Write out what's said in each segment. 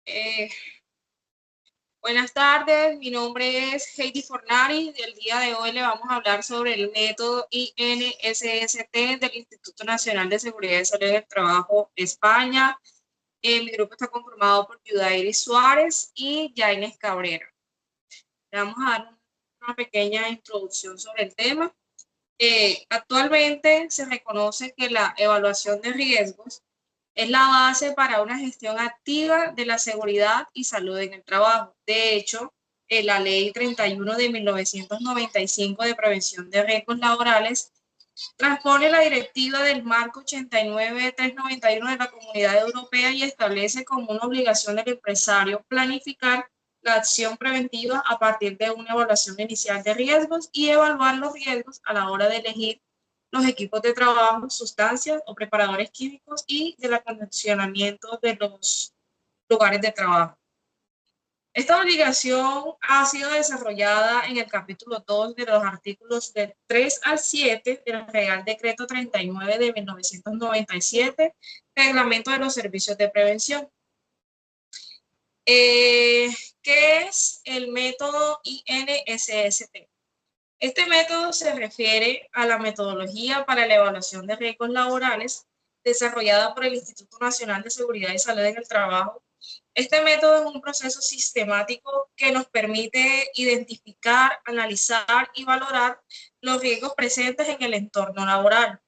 Eh, Buenas tardes, mi nombre es Heidi Fornari. El día de hoy le vamos a hablar sobre el método INSST del Instituto Nacional de Seguridad y Salud del Trabajo España. Mi grupo está conformado por Yudairis Suárez y Yaines Cabrera. Le vamos a dar una pequeña introducción sobre el tema. Actualmente se reconoce que la evaluación de riesgos es la base para una gestión activa de la seguridad y salud en el trabajo. De hecho, la Ley 31 de 1995 de prevención de riesgos laborales transpone la directiva del marco 89-391 de la Comunidad Europea y establece como una obligación del empresario planificar la acción preventiva a partir de una evaluación inicial de riesgos y evaluar los riesgos a la hora de elegir los equipos de trabajo, sustancias o preparadores químicos y del acondicionamiento de los lugares de trabajo. Esta obligación ha sido desarrollada en el capítulo 2 de los artículos del 3 al 7 del Real Decreto 39 de 1997, Reglamento de los Servicios de Prevención. ¿Qué es el método INSST? Este método se refiere a la metodología para la evaluación de riesgos laborales desarrollada por el Instituto Nacional de Seguridad y Salud en el Trabajo. Este método es un proceso sistemático que nos permite identificar, analizar y valorar los riesgos presentes en el entorno laboral,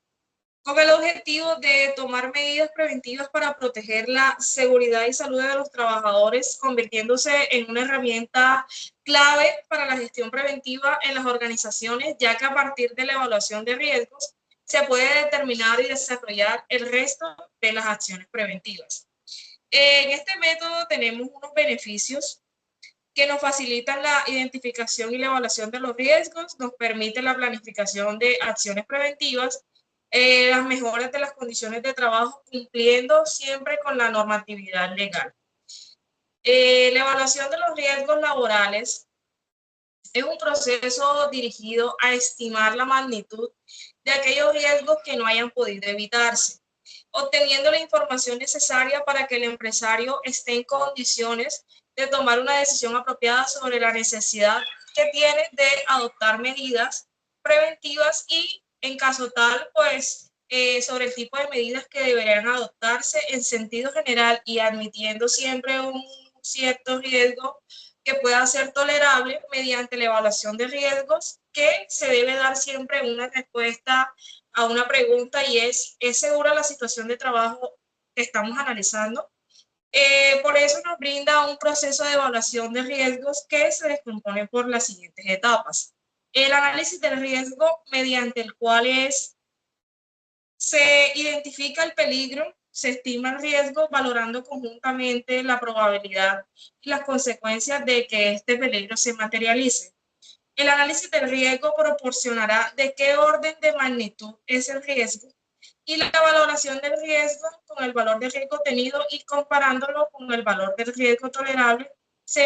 con el objetivo de tomar medidas preventivas para proteger la seguridad y salud de los trabajadores, convirtiéndose en una herramienta clave para la gestión preventiva en las organizaciones, ya que a partir de la evaluación de riesgos se puede determinar y desarrollar el resto de las acciones preventivas. En este método tenemos unos beneficios que nos facilitan la identificación y la evaluación de los riesgos, nos permite la planificación de acciones preventivas, las mejoras de las condiciones de trabajo, cumpliendo siempre con la normatividad legal. La evaluación de los riesgos laborales es un proceso dirigido a estimar la magnitud de aquellos riesgos que no hayan podido evitarse, obteniendo la información necesaria para que el empresario esté en condiciones de tomar una decisión apropiada sobre la necesidad que tiene de adoptar medidas preventivas y, en caso tal, pues sobre el tipo de medidas que deberían adoptarse en sentido general y admitiendo siempre un cierto riesgo que pueda ser tolerable mediante la evaluación de riesgos, que se debe dar siempre una respuesta a una pregunta y ¿es segura la situación de trabajo que estamos analizando? Por eso nos brinda un proceso de evaluación de riesgos que se descompone por las siguientes etapas. El análisis del riesgo, mediante el cual se identifica el peligro, se estima el riesgo, valorando conjuntamente la probabilidad y las consecuencias de que este peligro se materialice. El análisis del riesgo proporcionará de qué orden de magnitud es el riesgo y la valoración del riesgo con el valor de riesgo tenido y comparándolo con el valor del riesgo tolerable, se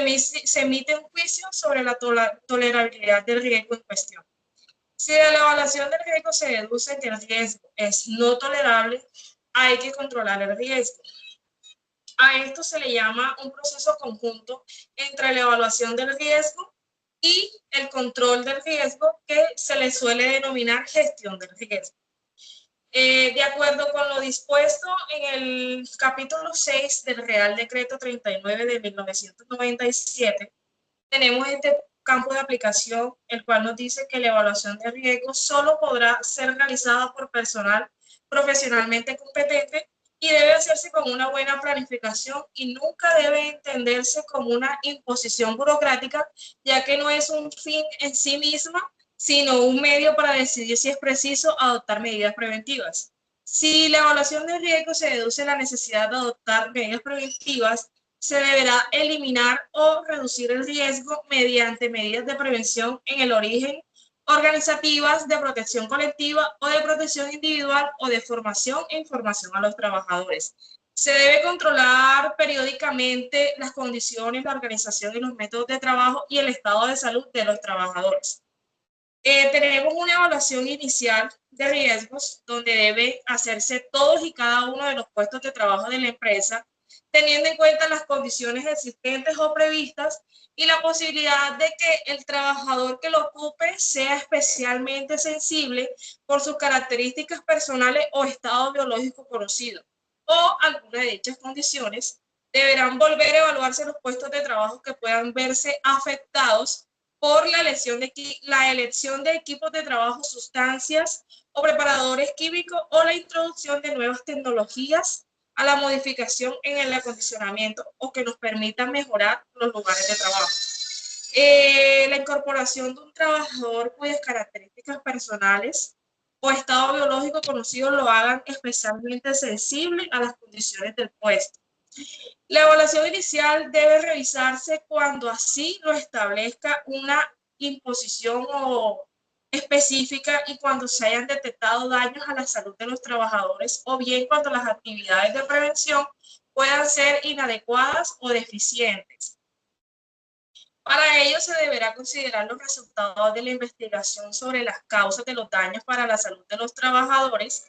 emite un juicio sobre la tolerabilidad del riesgo en cuestión. Si de la evaluación del riesgo se deduce que el riesgo es no tolerable, hay que controlar el riesgo. A esto se le llama un proceso conjunto entre la evaluación del riesgo y el control del riesgo, que se le suele denominar gestión del riesgo. De acuerdo con lo dispuesto en el capítulo 6 del Real Decreto 39 de 1997, tenemos este campo de aplicación, el cual nos dice que la evaluación de riesgo solo podrá ser realizada por personal profesionalmente competente y debe hacerse con una buena planificación y nunca debe entenderse como una imposición burocrática, ya que no es un fin en sí misma, sino un medio para decidir si es preciso adoptar medidas preventivas. Si la evaluación de riesgo se deduce la necesidad de adoptar medidas preventivas, se deberá eliminar o reducir el riesgo mediante medidas de prevención en el origen, organizativas, de protección colectiva o de protección individual o de formación e información a los trabajadores. Se debe controlar periódicamente las condiciones, la organización y los métodos de trabajo y el estado de salud de los trabajadores. Tenemos una evaluación inicial de riesgos donde debe hacerse todos y cada uno de los puestos de trabajo de la empresa, teniendo en cuenta las condiciones existentes o previstas y la posibilidad de que el trabajador que lo ocupe sea especialmente sensible por sus características personales o estado biológico conocido, o alguna de dichas condiciones. Deberán volver a evaluarse los puestos de trabajo que puedan verse afectados por la elección de equipos de trabajo, sustancias o preparadores químicos o la introducción de nuevas tecnologías a la modificación en el acondicionamiento o que nos permitan mejorar los lugares de trabajo. La incorporación de un trabajador cuyas características personales o estado biológico conocido lo hagan especialmente sensible a las condiciones del puesto. La evaluación inicial debe revisarse cuando así lo establezca una imposición o específica y cuando se hayan detectado daños a la salud de los trabajadores o bien cuando las actividades de prevención puedan ser inadecuadas o deficientes. Para ello se deberá considerar los resultados de la investigación sobre las causas de los daños para la salud de los trabajadores,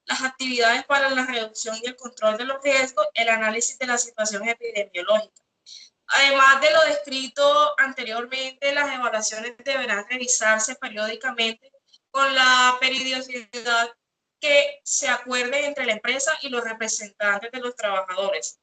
las actividades para la reducción y el control de los riesgos, el análisis de la situación epidemiológica. Además de lo descrito anteriormente, las evaluaciones deberán revisarse periódicamente con la periodicidad que se acuerde entre la empresa y los representantes de los trabajadores.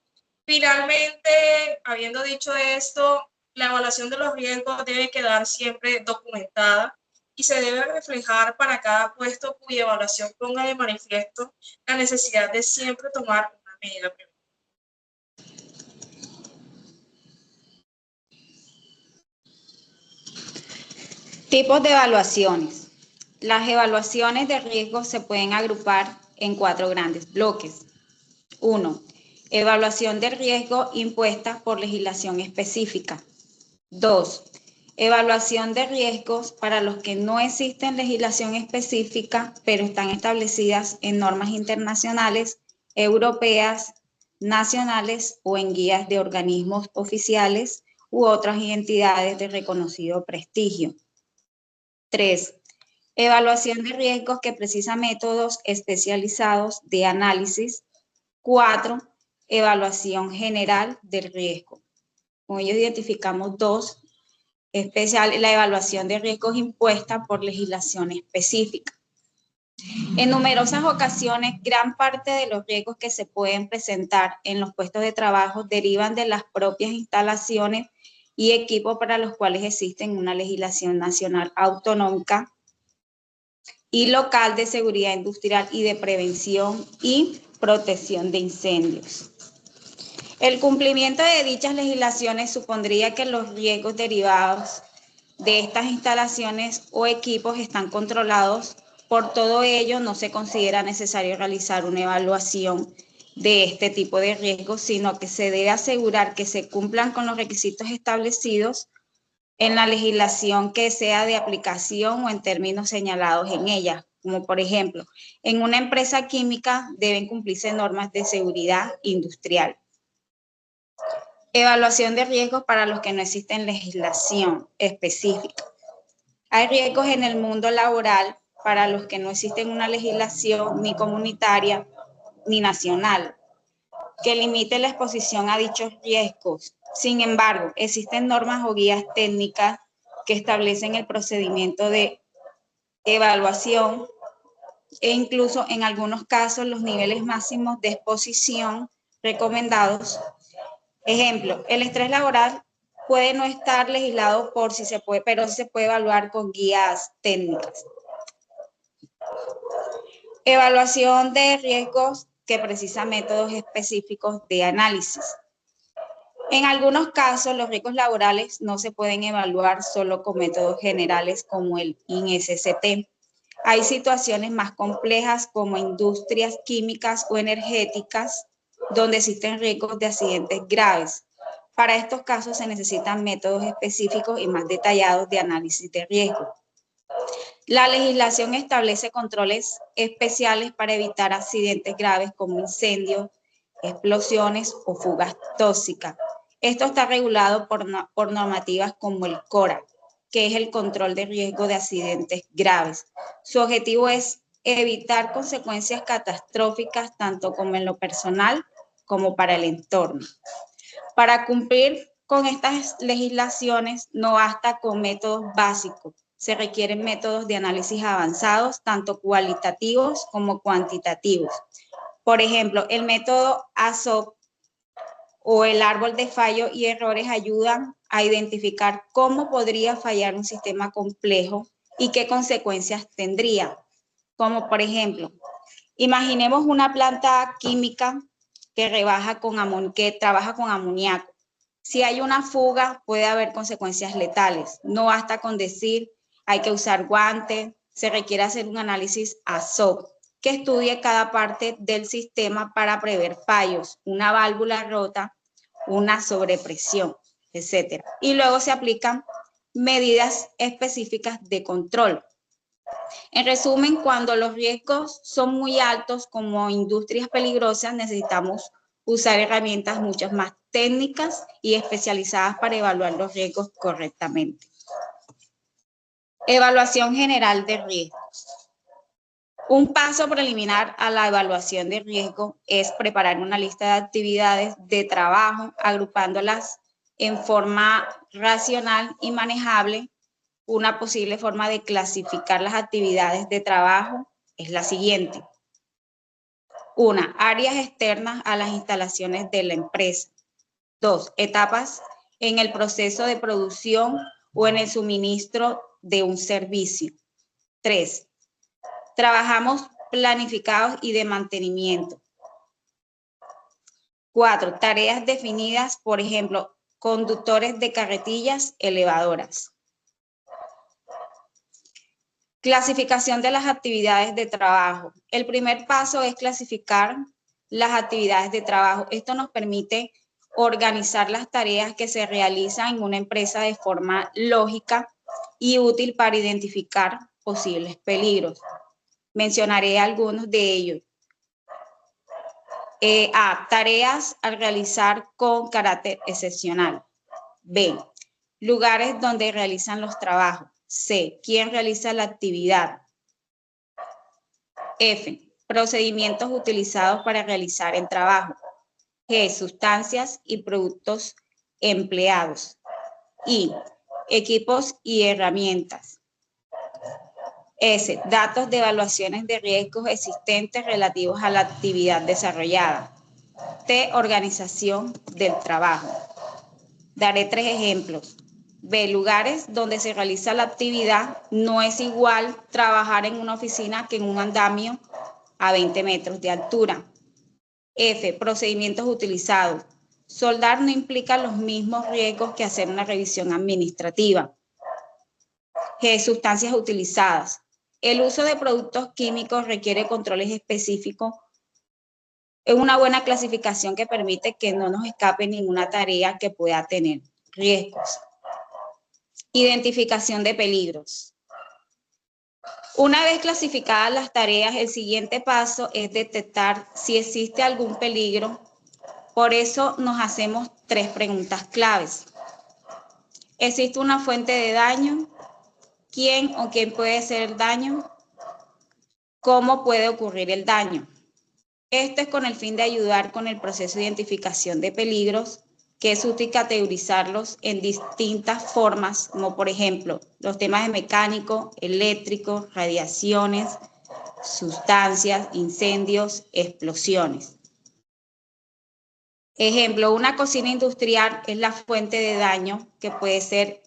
Finalmente, habiendo dicho esto, la evaluación de los riesgos debe quedar siempre documentada y se debe reflejar para cada puesto cuya evaluación ponga de manifiesto la necesidad de siempre tomar una medida preventiva. Tipos de evaluaciones. Las evaluaciones de riesgo se pueden agrupar en 4 grandes bloques. 1. Evaluación de riesgo impuesta por legislación específica. 2. Evaluación de riesgos para los que no existen legislación específica, pero están establecidas en normas internacionales, europeas, nacionales o en guías de organismos oficiales u otras entidades de reconocido prestigio. 3. Evaluación de riesgos que precisa métodos especializados de análisis. 4. Evaluación general del riesgo. Con ello identificamos 2. La evaluación de riesgos impuesta por legislación específica. En numerosas ocasiones, gran parte de los riesgos que se pueden presentar en los puestos de trabajo derivan de las propias instalaciones y equipos para los cuales existen una legislación nacional autonómica y local de seguridad industrial y de prevención y protección de incendios. El cumplimiento de dichas legislaciones supondría que los riesgos derivados de estas instalaciones o equipos están controlados. Por todo ello, no se considera necesario realizar una evaluación de este tipo de riesgos, sino que se debe asegurar que se cumplan con los requisitos establecidos en la legislación que sea de aplicación o en términos señalados en ella, como por ejemplo, en una empresa química deben cumplirse normas de seguridad industrial. Evaluación de riesgos para los que no existen legislación específica. Hay riesgos en el mundo laboral para los que no existen una legislación ni comunitaria ni nacional que limite la exposición a dichos riesgos. Sin embargo, existen normas o guías técnicas que establecen el procedimiento de evaluación e incluso en algunos casos los niveles máximos de exposición recomendados. Ejemplo, el estrés laboral puede no estar legislado pero sí se puede evaluar con guías técnicas. Evaluación de riesgos que precisa métodos específicos de análisis. En algunos casos, los riesgos laborales no se pueden evaluar solo con métodos generales como el INSST. Hay situaciones más complejas como industrias químicas o energéticas donde existen riesgos de accidentes graves. Para estos casos se necesitan métodos específicos y más detallados de análisis de riesgo. La legislación establece controles especiales para evitar accidentes graves como incendios, explosiones o fugas tóxicas. Esto está regulado por normativas como el CORA, que es el control de riesgo de accidentes graves. Su objetivo es evitar consecuencias catastróficas tanto como en lo personal como para el entorno. Para cumplir con estas legislaciones no basta con métodos básicos, se requieren métodos de análisis avanzados, tanto cualitativos como cuantitativos. Por ejemplo, el método ASOP o el árbol de fallo y errores ayudan a identificar cómo podría fallar un sistema complejo y qué consecuencias tendría. Como por ejemplo, imaginemos una planta química que trabaja con amoníaco. Si hay una fuga, puede haber consecuencias letales. No basta con decir, hay que usar guantes, se requiere hacer un análisis ASOP, que estudie cada parte del sistema para prever fallos, una válvula rota, una sobrepresión, etc. Y luego se aplican medidas específicas de control. En resumen, cuando los riesgos son muy altos, como industrias peligrosas, necesitamos usar herramientas mucho más técnicas y especializadas para evaluar los riesgos correctamente. Evaluación general de riesgos. Un paso preliminar a la evaluación de riesgo es preparar una lista de actividades de trabajo, agrupándolas en forma racional y manejable. Una posible forma de clasificar las actividades de trabajo es la siguiente. 1. Áreas externas a las instalaciones de la empresa. 2. Etapas en el proceso de producción o en el suministro de un servicio. 3. Trabajamos planificados y de mantenimiento. 4. Tareas definidas, por ejemplo, conductores de carretillas, elevadoras. Clasificación de las actividades de trabajo. El primer paso es clasificar las actividades de trabajo. Esto nos permite organizar las tareas que se realizan en una empresa de forma lógica y útil para identificar posibles peligros. Mencionaré algunos de ellos. A. Tareas a realizar con carácter excepcional. B. Lugares donde realizan los trabajos. C. ¿Quién realiza la actividad? F. Procedimientos utilizados para realizar el trabajo. G. Sustancias y productos empleados. I. Equipos y herramientas. S. Datos de evaluaciones de riesgos existentes relativos a la actividad desarrollada. T. Organización del trabajo. Daré 3 ejemplos. B. Lugares donde se realiza la actividad. No es igual trabajar en una oficina que en un andamio a 20 metros de altura. F. Procedimientos utilizados. Soldar no implica los mismos riesgos que hacer una revisión administrativa. G. Sustancias utilizadas. El uso de productos químicos requiere controles específicos. Es una buena clasificación que permite que no nos escape ninguna tarea que pueda tener riesgos. Identificación de peligros. Una vez clasificadas las tareas, el siguiente paso es detectar si existe algún peligro. Por eso nos hacemos 3 preguntas claves. ¿Existe una fuente de daño? ¿Quién o quién puede hacer el daño? ¿Cómo puede ocurrir el daño? Esto es con el fin de ayudar con el proceso de identificación de peligros, que es útil categorizarlos en distintas formas, como por ejemplo, los temas de mecánico, eléctrico, radiaciones, sustancias, incendios, explosiones. Ejemplo, una cocina industrial es la fuente de daño que puede ser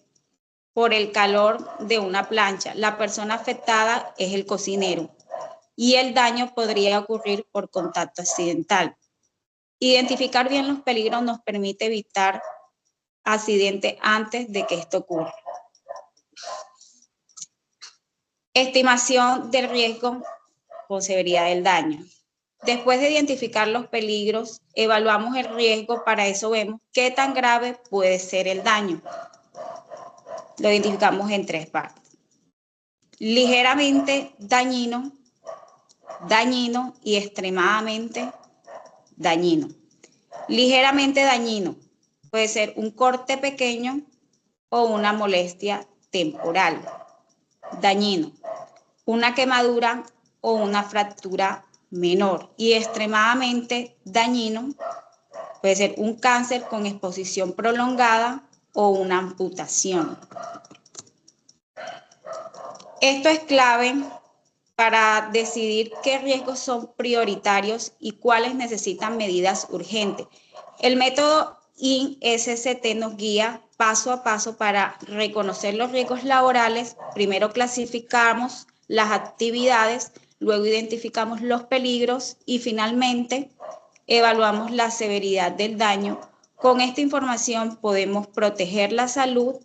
por el calor de una plancha. La persona afectada es el cocinero y el daño podría ocurrir por contacto accidental. Identificar bien los peligros nos permite evitar accidentes antes de que esto ocurra. Estimación del riesgo con severidad del daño. Después de identificar los peligros, evaluamos el riesgo. Para eso vemos qué tan grave puede ser el daño. Lo identificamos en 3 partes. Ligeramente dañino, dañino y extremadamente dañino. Ligeramente dañino puede ser un corte pequeño o una molestia temporal. Dañino, una quemadura o una fractura menor. Y extremadamente dañino Puede ser un cáncer con exposición prolongada o una amputación. Esto es clave para decidir qué riesgos son prioritarios y cuáles necesitan medidas urgentes. El método INSST nos guía paso a paso para reconocer los riesgos laborales. Primero clasificamos las actividades, luego identificamos los peligros y finalmente evaluamos la severidad del daño. Con esta información podemos proteger la salud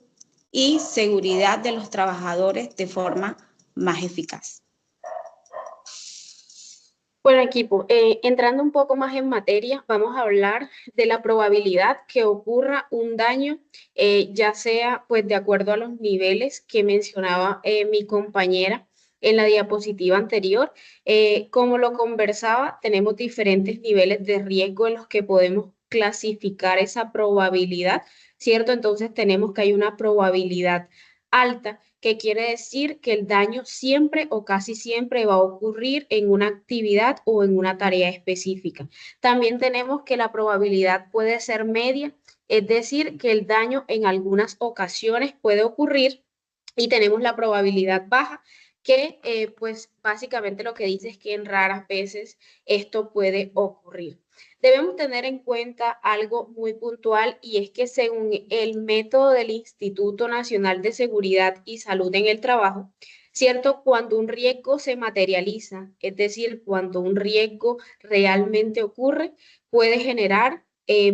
y seguridad de los trabajadores de forma más eficaz. Bueno, equipo, entrando un poco más en materia, vamos a hablar de la probabilidad que ocurra un daño, ya sea pues de acuerdo a los niveles que mencionaba mi compañera en la diapositiva anterior. Como lo conversaba, tenemos diferentes niveles de riesgo en los que podemos clasificar esa probabilidad, ¿cierto? Entonces tenemos que hay una probabilidad alta, que quiere decir que el daño siempre o casi siempre va a ocurrir en una actividad o en una tarea específica. También tenemos que la probabilidad puede ser media, es decir, que el daño en algunas ocasiones puede ocurrir, y tenemos la probabilidad baja, que pues básicamente lo que dice es que en raras veces esto puede ocurrir. Debemos tener en cuenta algo muy puntual, y es que según el método del Instituto Nacional de Seguridad y Salud en el Trabajo, ¿cierto? Cuando un riesgo se materializa, es decir, cuando un riesgo realmente ocurre, puede generar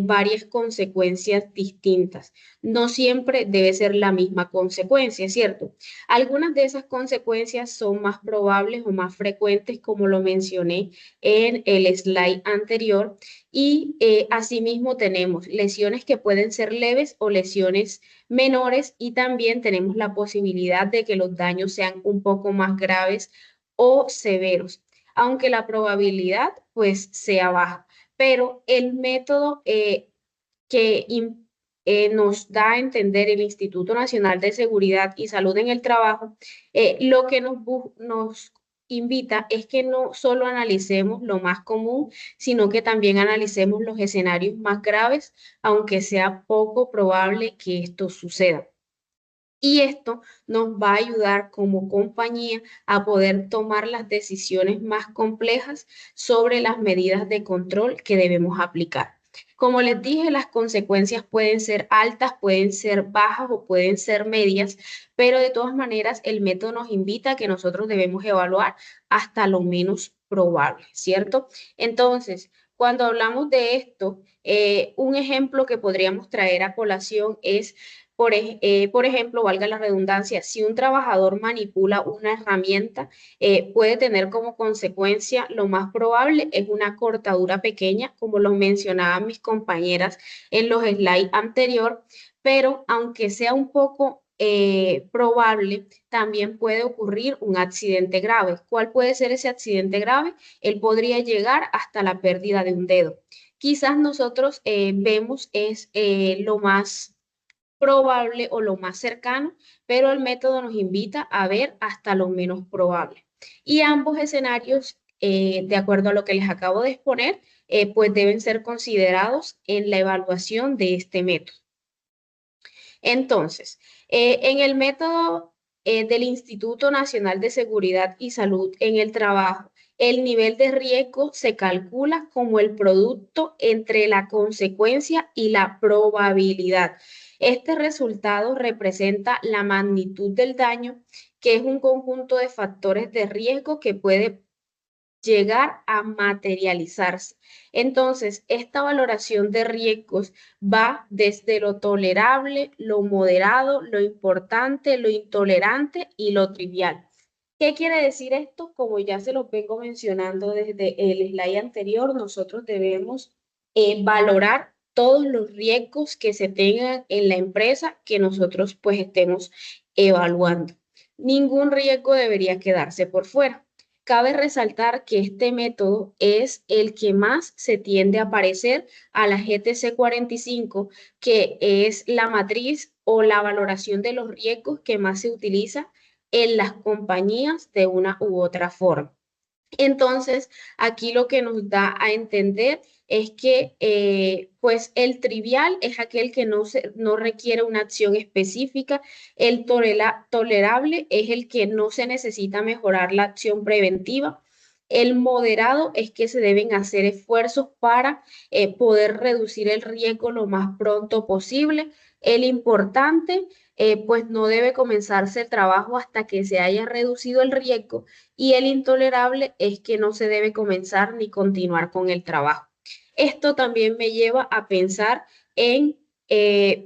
varias consecuencias distintas. No siempre debe ser la misma consecuencia, ¿cierto? Algunas de esas consecuencias son más probables o más frecuentes, como lo mencioné en el slide anterior, y asimismo tenemos lesiones que pueden ser leves o lesiones menores, y también tenemos la posibilidad de que los daños sean un poco más graves o severos, aunque la probabilidad pues sea baja. Pero el método que nos da a entender el Instituto Nacional de Seguridad y Salud en el Trabajo, lo que nos invita es que no solo analicemos lo más común, sino que también analicemos los escenarios más graves, aunque sea poco probable que esto suceda. Y esto nos va a ayudar como compañía a poder tomar las decisiones más complejas sobre las medidas de control que debemos aplicar. Como les dije, las consecuencias pueden ser altas, pueden ser bajas o pueden ser medias, pero de todas maneras el método nos invita a que nosotros debemos evaluar hasta lo menos probable, ¿cierto? Entonces, cuando hablamos de esto, un ejemplo que podríamos traer a colación es por ejemplo, valga la redundancia, si un trabajador manipula una herramienta, puede tener como consecuencia, lo más probable es una cortadura pequeña, como lo mencionaban mis compañeras en los slides anterior, pero aunque sea un poco probable, también puede ocurrir un accidente grave. ¿Cuál puede ser ese accidente grave? Él podría llegar hasta la pérdida de un dedo. Quizás nosotros vemos es lo más probable o lo más cercano, pero el método nos invita a ver hasta lo menos probable. Y ambos escenarios, de acuerdo a lo que les acabo de exponer, pues deben ser considerados en la evaluación de este método. Entonces, en el método del Instituto Nacional de Seguridad y Salud en el Trabajo, el nivel de riesgo se calcula como el producto entre la consecuencia y la probabilidad. Este resultado representa la magnitud del daño, que es un conjunto de factores de riesgo que puede llegar a materializarse. Entonces, esta valoración de riesgos va desde lo tolerable, lo moderado, lo importante, lo intolerante y lo trivial. ¿Qué quiere decir esto? Como ya se lo vengo mencionando desde el slide anterior, nosotros debemos valorar todos los riesgos que se tengan en la empresa que nosotros pues estemos evaluando. Ningún riesgo debería quedarse por fuera. Cabe resaltar que este método es el que más se tiende a parecer a la GTC 45, que es la matriz o la valoración de los riesgos que más se utiliza en las compañías de una u otra forma. Entonces, aquí lo que nos da a entender es que pues el trivial es aquel que no requiere una acción específica, el tolerable es el que no se necesita mejorar la acción preventiva, el moderado es que se deben hacer esfuerzos para poder reducir el riesgo lo más pronto posible, el importante pues no debe comenzarse el trabajo hasta que se haya reducido el riesgo y el intolerable es que no se debe comenzar ni continuar con el trabajo. Esto también me lleva a pensar en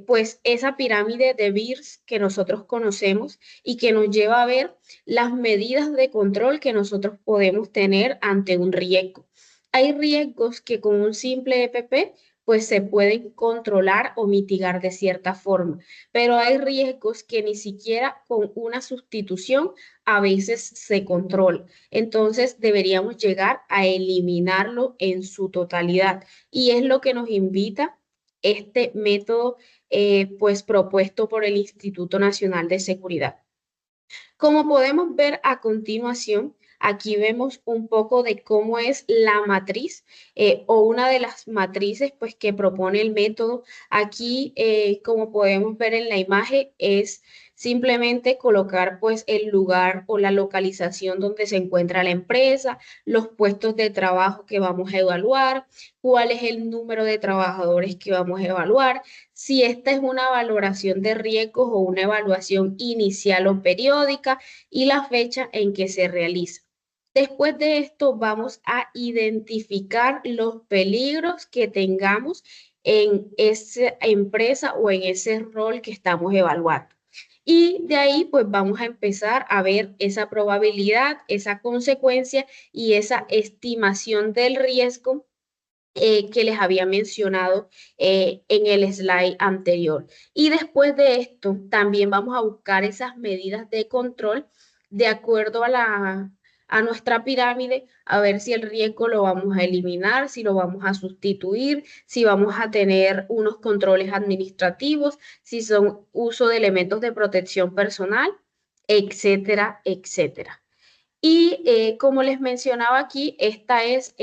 pues esa pirámide de Beers que nosotros conocemos y que nos lleva a ver las medidas de control que nosotros podemos tener ante un riesgo. Hay riesgos que con un simple EPP pues se pueden controlar o mitigar de cierta forma, pero hay riesgos que ni siquiera con una sustitución a veces se controla. Entonces deberíamos llegar a eliminarlo en su totalidad y es lo que nos invita este método pues propuesto por el Instituto Nacional de Seguridad. Como podemos ver a continuación, aquí vemos un poco de cómo es la matriz o una de las matrices pues, que propone el método. Aquí, como podemos ver en la imagen, es simplemente colocar pues el lugar o la localización donde se encuentra la empresa, los puestos de trabajo que vamos a evaluar, cuál es el número de trabajadores que vamos a evaluar, si esta es una valoración de riesgos o una evaluación inicial o periódica y la fecha en que se realiza. Después de esto vamos a identificar los peligros que tengamos en esa empresa o en ese rol que estamos evaluando. Y de ahí pues vamos a empezar a ver esa probabilidad, esa consecuencia y esa estimación del riesgo que les había mencionado en el slide anterior. Y después de esto, también vamos a buscar esas medidas de control de acuerdo a nuestra pirámide, a ver si el riesgo lo vamos a eliminar, si lo vamos a sustituir, si vamos a tener unos controles administrativos, si son uso de elementos de protección personal, etcétera, etcétera. Y como les mencionaba aquí, esta es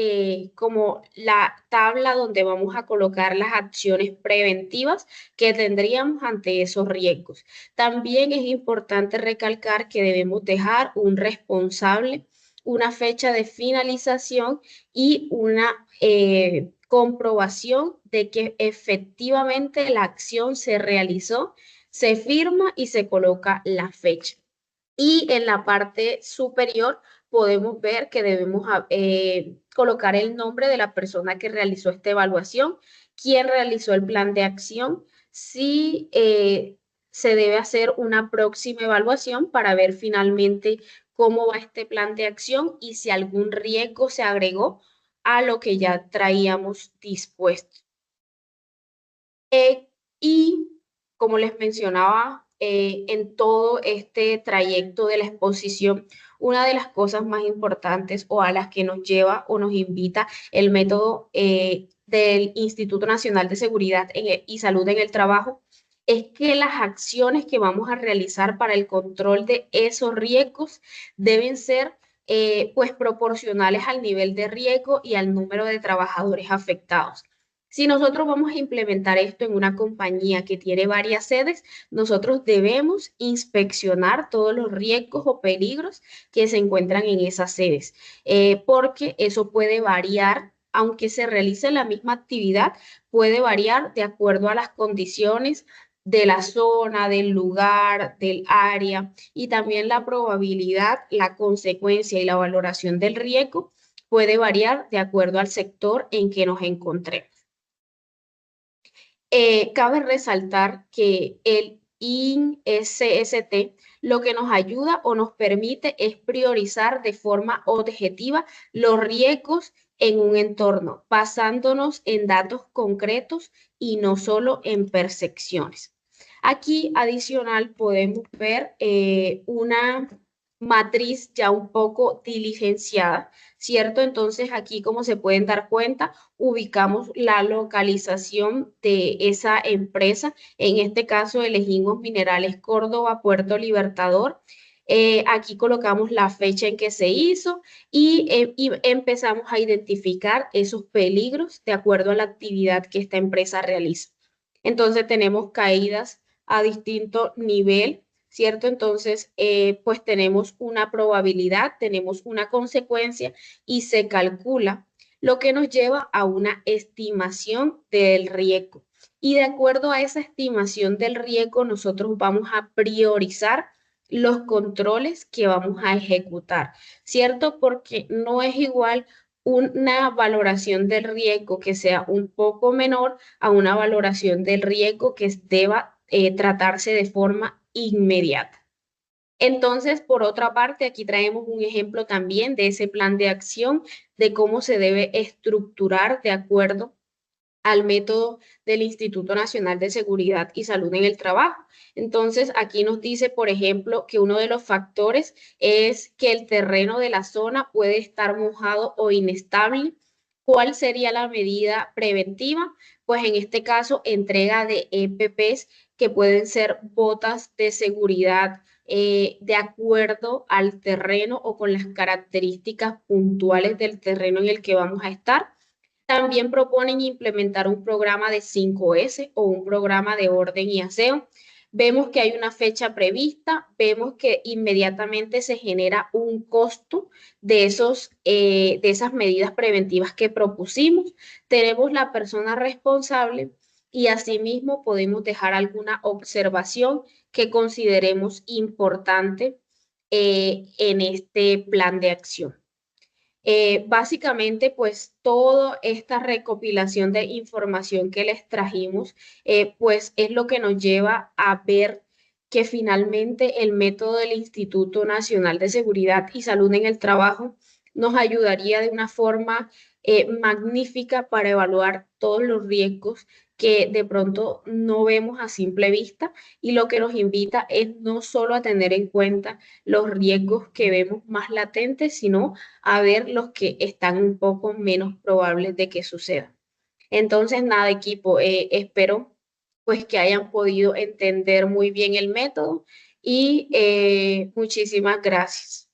como la tabla donde vamos a colocar las acciones preventivas que tendríamos ante esos riesgos. También es importante recalcar que debemos dejar un responsable, una fecha de finalización y una comprobación de que efectivamente la acción se realizó, se firma y se coloca la fecha. Y en la parte superior podemos ver que debemos colocar el nombre de la persona que realizó esta evaluación, quién realizó el plan de acción, si se debe hacer una próxima evaluación para ver finalmente cómo va este plan de acción y si algún riesgo se agregó a lo que ya traíamos dispuesto. Y como les mencionaba, en todo este trayecto de la exposición, una de las cosas más importantes o a las que nos lleva o nos invita el método del Instituto Nacional de Seguridad y Salud en el Trabajo es que las acciones que vamos a realizar para el control de esos riesgos deben ser pues proporcionales al nivel de riesgo y al número de trabajadores afectados. Si nosotros vamos a implementar esto en una compañía que tiene varias sedes, nosotros debemos inspeccionar todos los riesgos o peligros que se encuentran en esas sedes, porque eso puede variar, aunque se realice la misma actividad, puede variar de acuerdo a las condiciones de la zona, del lugar, del área y también la probabilidad, la consecuencia y la valoración del riesgo puede variar de acuerdo al sector en que nos encontremos. Cabe resaltar que el INSST lo que nos ayuda o nos permite es priorizar de forma objetiva los riesgos en un entorno, basándonos en datos concretos y no solo en percepciones. Aquí adicional podemos ver una matriz ya un poco diligenciada, ¿cierto? Entonces aquí, como se pueden dar cuenta, ubicamos la localización de esa empresa. En este caso, elegimos Minerales Córdoba, Puerto Libertador. Aquí colocamos la fecha en que se hizo y empezamos a identificar esos peligros de acuerdo a la actividad que esta empresa realiza. Entonces tenemos caídas a distinto nivel, ¿cierto? Entonces, pues tenemos una probabilidad, tenemos una consecuencia y se calcula, lo que nos lleva a una estimación del riesgo. Y de acuerdo a esa estimación del riesgo, nosotros vamos a priorizar los controles que vamos a ejecutar, ¿cierto? Porque no es igual una valoración del riesgo que sea un poco menor a una valoración del riesgo que deba tratarse de forma inmediata. Entonces, por otra parte, aquí traemos un ejemplo también de ese plan de acción, de cómo se debe estructurar de acuerdo al método del Instituto Nacional de Seguridad y Salud en el Trabajo. Entonces, aquí nos dice, por ejemplo, que uno de los factores es que el terreno de la zona puede estar mojado o inestable. ¿Cuál sería la medida preventiva? Pues en este caso, entrega de EPPs que pueden ser botas de seguridad de acuerdo al terreno o con las características puntuales del terreno en el que vamos a estar. También proponen implementar un programa de 5S o un programa de orden y aseo. Vemos que hay una fecha prevista, vemos que inmediatamente se genera un costo de esas medidas preventivas que propusimos. Tenemos la persona responsable y asimismo podemos dejar alguna observación que consideremos importante en este plan de acción. Básicamente, pues toda esta recopilación de información que les trajimos, pues es lo que nos lleva a ver que finalmente el método del Instituto Nacional de Seguridad y Salud en el Trabajo nos ayudaría de una forma magnífica para evaluar todos los riesgos que de pronto no vemos a simple vista y lo que nos invita es no solo a tener en cuenta los riesgos que vemos más latentes, sino a ver los que están un poco menos probables de que sucedan. Entonces, nada, equipo, espero pues que hayan podido entender muy bien el método y muchísimas gracias.